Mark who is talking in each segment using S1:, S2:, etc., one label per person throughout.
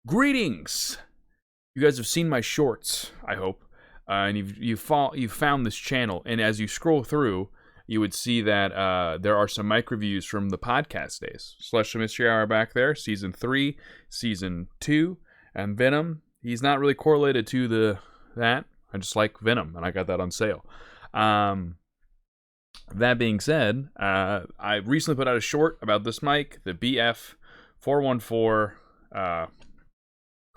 S1: Greetings! You guys have seen my shorts, I hope, and you've found this channel. And as you scroll through, you would see that there are some mic reviews from the podcast days. Celestial Mystery Hour back there, Season 3, Season 2, and Venom. He's not really correlated to that. I just like Venom, and I got that on sale. That being said, I recently put out a short about this mic, the BF414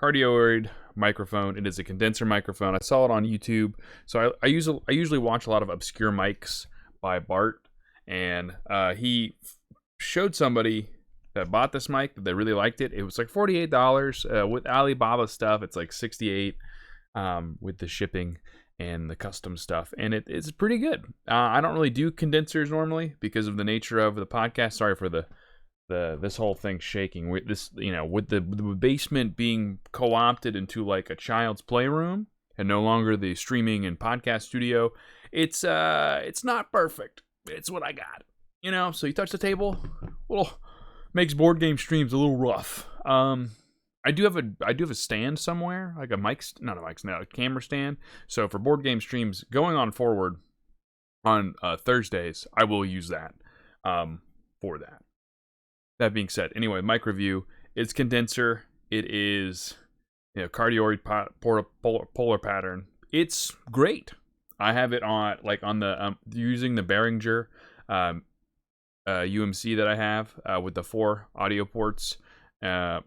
S1: cardioid microphone. It is a condenser microphone. I saw it on YouTube. So I usually watch a lot of obscure mics by Bart, and he showed somebody that bought this mic that they really liked it. It was like $48 with Alibaba stuff. It's like $68 with the shipping and the custom stuff, and it's pretty good. I don't really do condensers normally because of the nature of the podcast. Sorry for this whole thing shaking. With this, with the basement being co-opted into like a child's playroom and no longer the streaming and podcast studio, it's not perfect. It's what I got. So you touch the table, makes board game streams a little rough. I do have a stand somewhere, like a camera stand. So for board game streams going on forward on Thursdays, I will use that for that. That being said, anyway, mic review. It's condenser. It is cardioid polar pattern. It's great. I have it on the using the Behringer UMC that I have with the 4 audio ports. The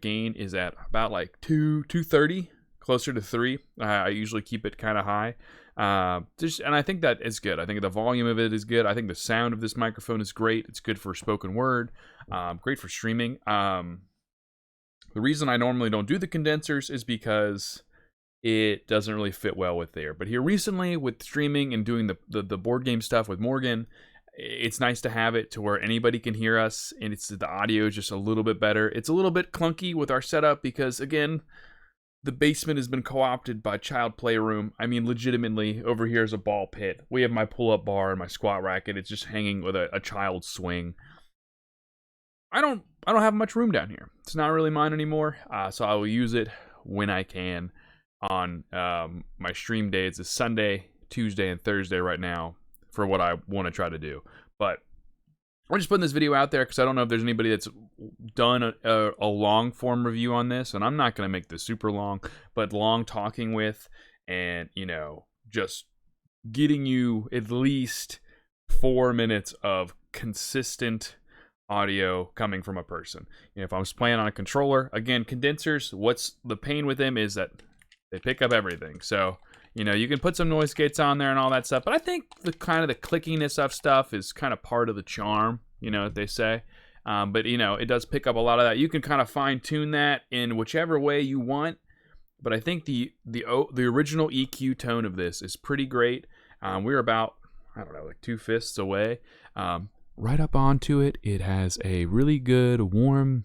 S1: gain is at about like 230, closer to 3. I usually keep it kind of high. And I think that is good. I think the volume of it is good. I think the sound of this microphone is great. It's good for spoken word, great for streaming. The reason I normally don't do the condensers is because it doesn't really fit well with there. But here recently with streaming and doing the board game stuff with Morgan, it's nice to have it to where anybody can hear us, and the audio is just a little bit better. It's a little bit clunky with our setup because, again, the basement has been co-opted by child playroom. I mean, legitimately, over here is a ball pit. We have my pull-up bar and my squat racket. It's just hanging with a child's swing. I don't have much room down here. It's not really mine anymore, so I will use it when I can on my stream days. It's Sunday, Tuesday, and Thursday right now for what I want to try to do. But I'm just putting this video out there because I don't know if there's anybody that's done a long form review on this, and I'm not going to make this super long, but long talking with, and just getting you at least 4 minutes of consistent audio coming from a person. If I was playing on a controller, again, condensers, what's the pain with them is that they pick up everything. So you can put some noise gates on there and all that stuff, but I think the clickiness of stuff is kind of part of the charm, what they say. But it does pick up a lot of that. You can kind of fine tune that in whichever way you want. But I think the original EQ tone of this is pretty great. We're about, like 2 fists away. Right up onto it. It has a really good warm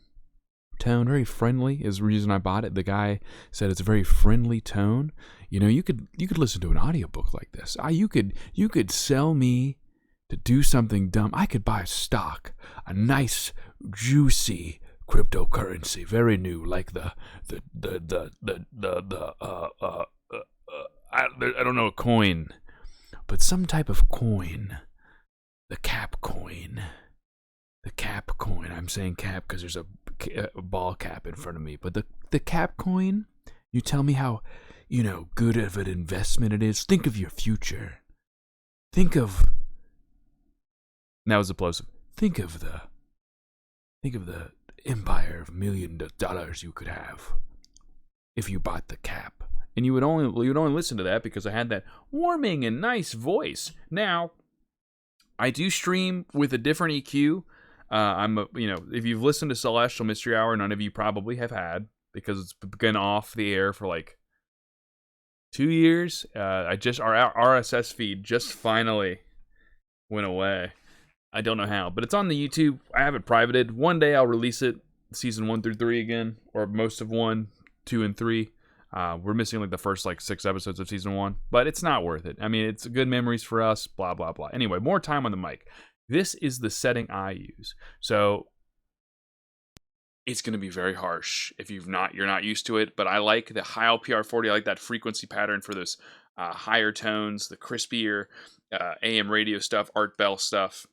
S1: tone, very friendly is the reason I bought it. The guy said it's a very friendly tone. You could listen to an audiobook like this. You could sell me to do something dumb. I could buy stock, a nice juicy cryptocurrency, very new, like I don't know, a coin, but some type of coin, the cap coin. The cap coin. I'm saying cap because there's a ball cap in front of me. But the cap coin, you tell me how, good of an investment it is. Think of your future. That was explosive. Think of the empire of $1 million you could have if you bought the cap. And you would only listen to that because I had that warming and nice voice. Now, I do stream with a different EQ. If you've listened to Celestial Mystery Hour, none of you probably have had, because it's been off the air for like 2 years. Our RSS feed just finally went away. I don't know how, but it's on the YouTube. I have it privated. One day I'll release it, season 1 through 3 again, or most of 1, 2, and 3. We're missing like the first 6 episodes of season 1, but it's not worth it. I mean, it's good memories for us, blah, blah, blah. Anyway, more time on the mic. This is the setting I use. So it's going to be very harsh if you're not used to it. But I like the high LPR40. I like that frequency pattern for those higher tones, the crispier AM radio stuff, Art Bell stuff.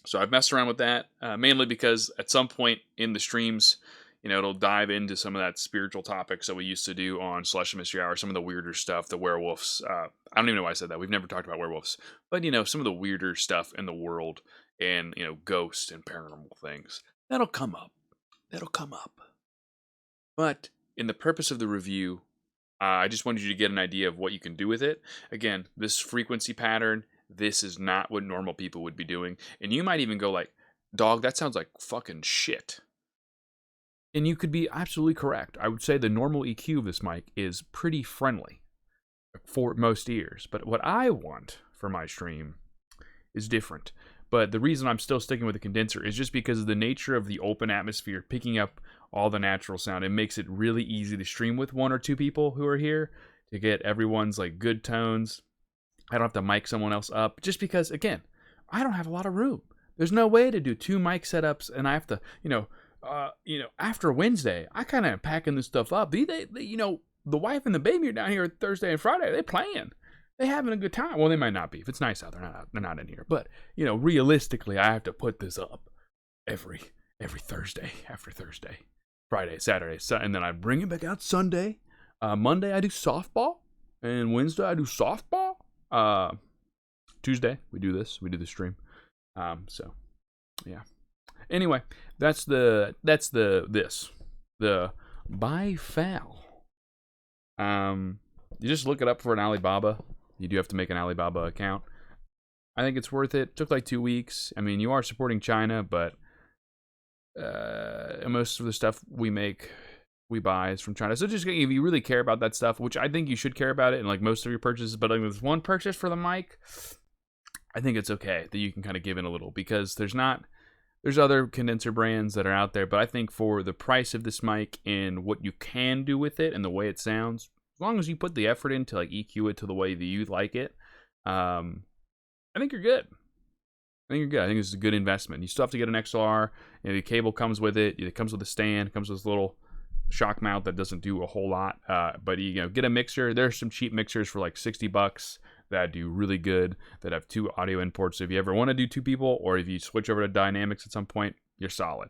S1: So I've messed around with that mainly because at some point in the streams, it'll dive into some of that spiritual topics that we used to do on Slush and Mystery Hour, some of the weirder stuff, the werewolves. I don't even know why I said that. We've never talked about werewolves, but some of the weirder stuff in the world and ghosts and paranormal things that'll come up. That'll come up. But in the purpose of the review, I just wanted you to get an idea of what you can do with it. Again, this frequency pattern, this is not what normal people would be doing. And you might even go like, dog, that sounds like fucking shit. And you could be absolutely correct. I would say the normal EQ of this mic is pretty friendly for most ears. But what I want for my stream is different. But the reason I'm still sticking with the condenser is just because of the nature of the open atmosphere, picking up all the natural sound. It makes it really easy to stream with 1 or 2 people who are here to get everyone's like good tones. I don't have to mic someone else up just because, again, I don't have a lot of room. There's no way to do 2 mic setups, and I have to, after Wednesday, I kind of am packing this stuff up. They, the wife and the baby are down here Thursday and Friday. They're playing. They're having a good time. Well, they might not be. If it's nice out, they're not in here. But, realistically, I have to put this up every Thursday, after Thursday, Friday, Saturday, and then I bring it back out Sunday. Monday, I do softball. And Wednesday, I do softball. Tuesday, we do this stream. So, yeah. Anyway, that's the BAIFEILI. You just look it up for an Alibaba. You do have to make an Alibaba account. I think it's worth it. Took like 2 weeks. I mean, you are supporting China, but most of the stuff we buy is from China. So just if you really care about that stuff, which I think you should care about it in like most of your purchases, but like with one purchase for the mic, I think it's okay that you can kind of give in a little, because there's other condenser brands that are out there, but I think for the price of this mic and what you can do with it and the way it sounds, as long as you put the effort in to like EQ it to the way that you like it, I think you're good. I think it's a good investment. You still have to get an XLR, and the cable comes with it. It comes with a stand. It comes with this little shock mount that doesn't do a whole lot. But get a mixer. There's some cheap mixers for like $60 that do really good, that have 2 audio inputs. So if you ever want to do 2 people, or if you switch over to Dynamics at some point, you're solid.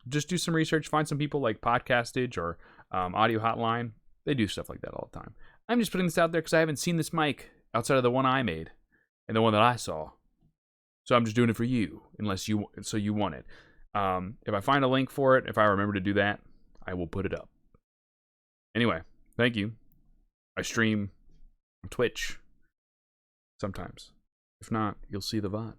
S1: Just do some research. Find some people like Podcastage or Audio Hotline. They do stuff like that all the time. I'm just putting this out there because I haven't seen this mic outside of the one I made and the one that I saw. So I'm just doing it for you, you want it. If I find a link for it, if I remember to do that, I will put it up. Anyway, thank you. I stream on Twitch sometimes. If not, you'll see the VOD.